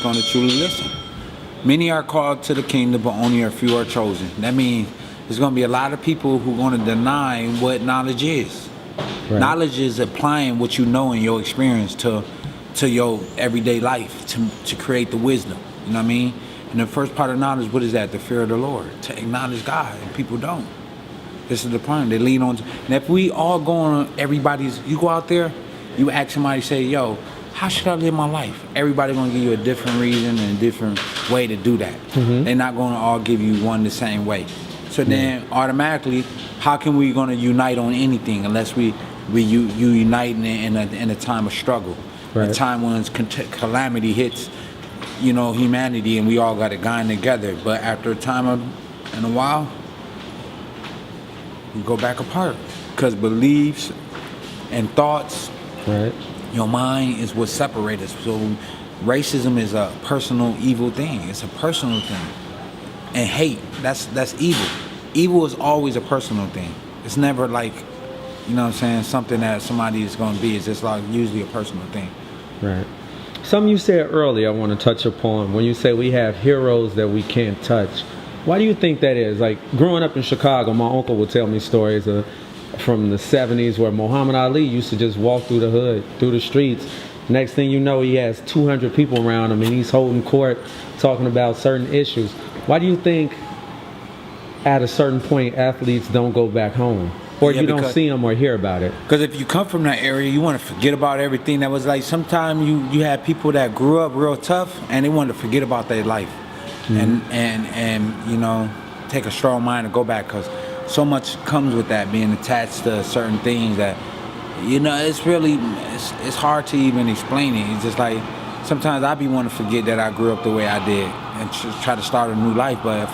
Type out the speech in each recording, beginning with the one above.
going to truly listen. Many are called to the kingdom, but only a few are chosen. That means there's going to be a lot of people who are going to deny what knowledge is. Right. Knowledge is applying what you know in your experience to your everyday life to create the wisdom. You know what I mean? And the first part of knowledge, what is that? The fear of the Lord. To acknowledge God, and people don't. This is the problem. They lean on. And if we all go on you go out there, you ask somebody, say, yo, how should I live my life? Everybody gonna give you a different reason and a different way to do that. Mm-hmm. They're not gonna all give you one the same way. So then automatically, how can we gonna unite on anything unless you unite in a time of struggle, right. A time when calamity hits, humanity, and we all got it going together. But after a in a while, we go back apart because beliefs and thoughts, right. Your mind is what separates us. So racism is a personal evil thing. It's a personal thing. And hate, that's evil. Evil is always a personal thing. It's never like, something that somebody is going to be. It's just like usually a personal thing. Right. Something you said earlier I want to touch upon. When you say we have heroes that we can't touch, why do you think that is? Like growing up in Chicago, my uncle would tell me stories from the 70s where Muhammad Ali used to just walk through the hood, through the streets. Next thing you know, he has 200 people around him and he's holding court talking about certain issues. Why do you think at a certain point athletes don't go back home? Or you don't see them or hear about it? Because if you come from that area, you want to forget about everything that was like. Sometimes you had people that grew up real tough and they wanted to forget about their life. Mm-hmm. and take a strong mind to go back, because so much comes with that, being attached to certain things that it's hard to even explain it. It's just like sometimes I be wanting to forget that I grew up the way I did and try to start a new life. But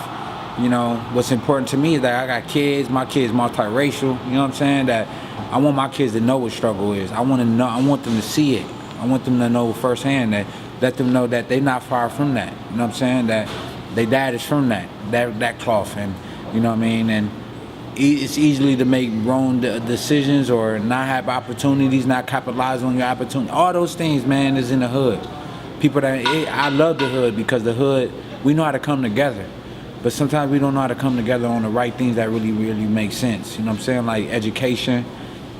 what's important to me is that I got kids, my kids multiracial, you know what I'm saying, that I want my kids to know what struggle is. I want them to see it. I want them to know firsthand that, let them know that they're not far from that. You know what I'm saying? That they dad is from that cloth, and you know what I mean? And it's easily to make wrong decisions or not have opportunities, not capitalize on your opportunity. All those things, man, is in the hood. I love the hood because the hood, we know how to come together. But sometimes we don't know how to come together on the right things that really, really make sense. You know what I'm saying? Like education,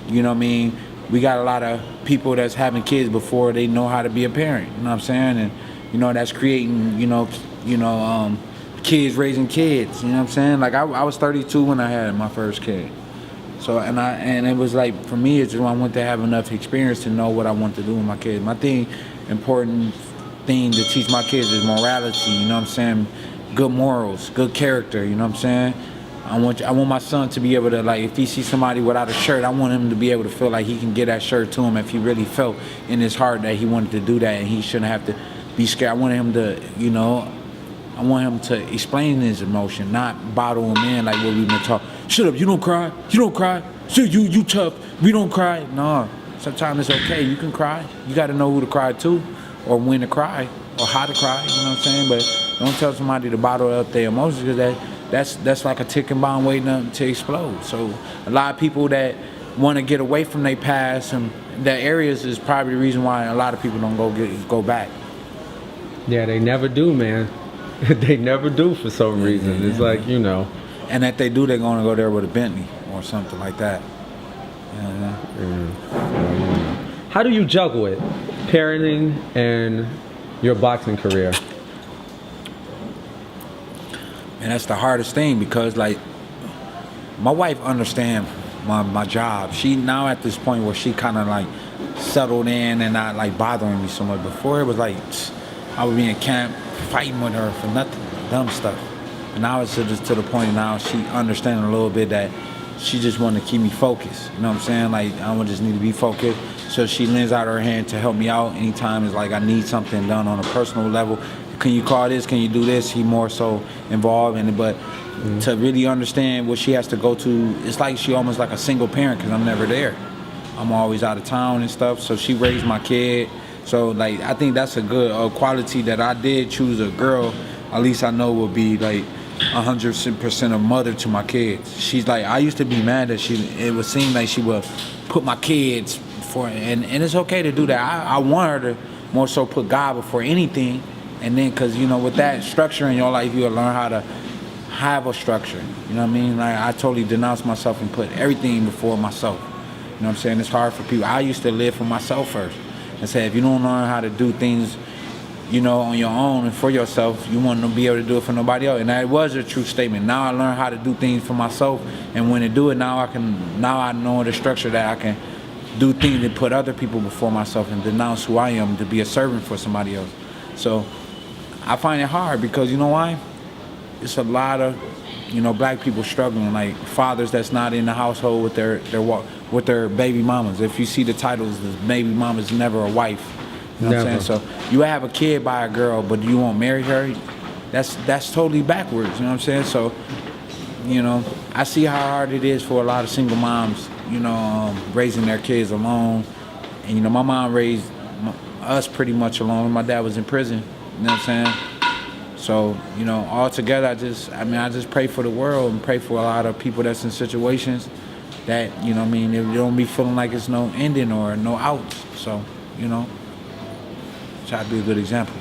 you know what I mean? We got a lot of people that's having kids before they know how to be a parent. You know what I'm saying? And, that's creating, kids raising kids. You know what I'm saying? Like I was 32 when I had my first kid. So, and it was like, for me, it's just I want to have enough experience to know what I want to do with my kids. Important thing to teach my kids is morality. You know what I'm saying? Good morals, good character, you know what I'm saying? I want my son to be able to, like, if he sees somebody without a shirt, I want him to be able to feel like he can get that shirt to him if he really felt in his heart that he wanted to do that and he shouldn't have to be scared. I want him to explain his emotion, not bottle him in like what we've been taught. Shut up, you don't cry. So you tough, we don't cry. No, sometimes it's okay, you can cry. You got to know who to cry to or when to cry or how to cry, you know what I'm saying? But don't tell somebody to bottle up their emotions, because that's like a ticking bomb waiting to explode. So a lot of people that want to get away from their past and that areas is probably the reason why a lot of people don't go back. Yeah, they never do, man. They never do for some reason. It's like, And if they do, they're going to go there with a Bentley or something like that. How do you juggle it, parenting and your boxing career? And that's the hardest thing, because like my wife understands my job. She now at this point where she kind of like settled in and not like bothering me so much. Before it was like I would be in camp fighting with her for nothing, dumb stuff. And now it's just to the point now she understands a little bit that she just want to keep me focused. You know what I'm saying? Like I just need to be focused. So she lends out her hand to help me out anytime it's like I need something done on a personal level. Can you call this? Can you do this? He more so involved in it, but to really understand what she has to go to, it's like she almost like a single parent, because I'm never there. I'm always out of town and stuff. So she raised my kid. So like I think that's a good quality that I did choose a girl. At least I know would be like 100% a mother to my kids. She's like, I used to be mad that it would seem like she would put my kids for, and it's okay to do that. I want her to more so put God before anything. And then, because, you know, with that structure in your life, you'll learn how to have a structure. You know what I mean? Like, I totally denounced myself and put everything before myself. You know what I'm saying? It's hard for people. I used to live for myself first. And say, if you don't learn how to do things, you know, on your own and for yourself, you want to be able to do it for nobody else. And that was a true statement. Now I learn how to do things for myself, and when to do it, now I know the structure that I can do things and put other people before myself and denounce who I am to be a servant for somebody else. So I find it hard because, you know why? It's a lot of, you know, black people struggling, like fathers that's not in the household with their baby mamas. If you see the titles, the baby mama's never a wife. You know what I'm saying? So you have a kid by a girl, but you won't marry her. That's totally backwards. You know what I'm saying? So, you know, I see how hard it is for a lot of single moms, you know, raising their kids alone. And, you know, my mom raised us pretty much alone. My dad was in prison. You know what I'm saying? So, you know, all together, I just pray for the world and pray for a lot of people that's in situations that, you know what I mean, they don't be feeling like it's no ending or no outs. So, you know, try to be a good example.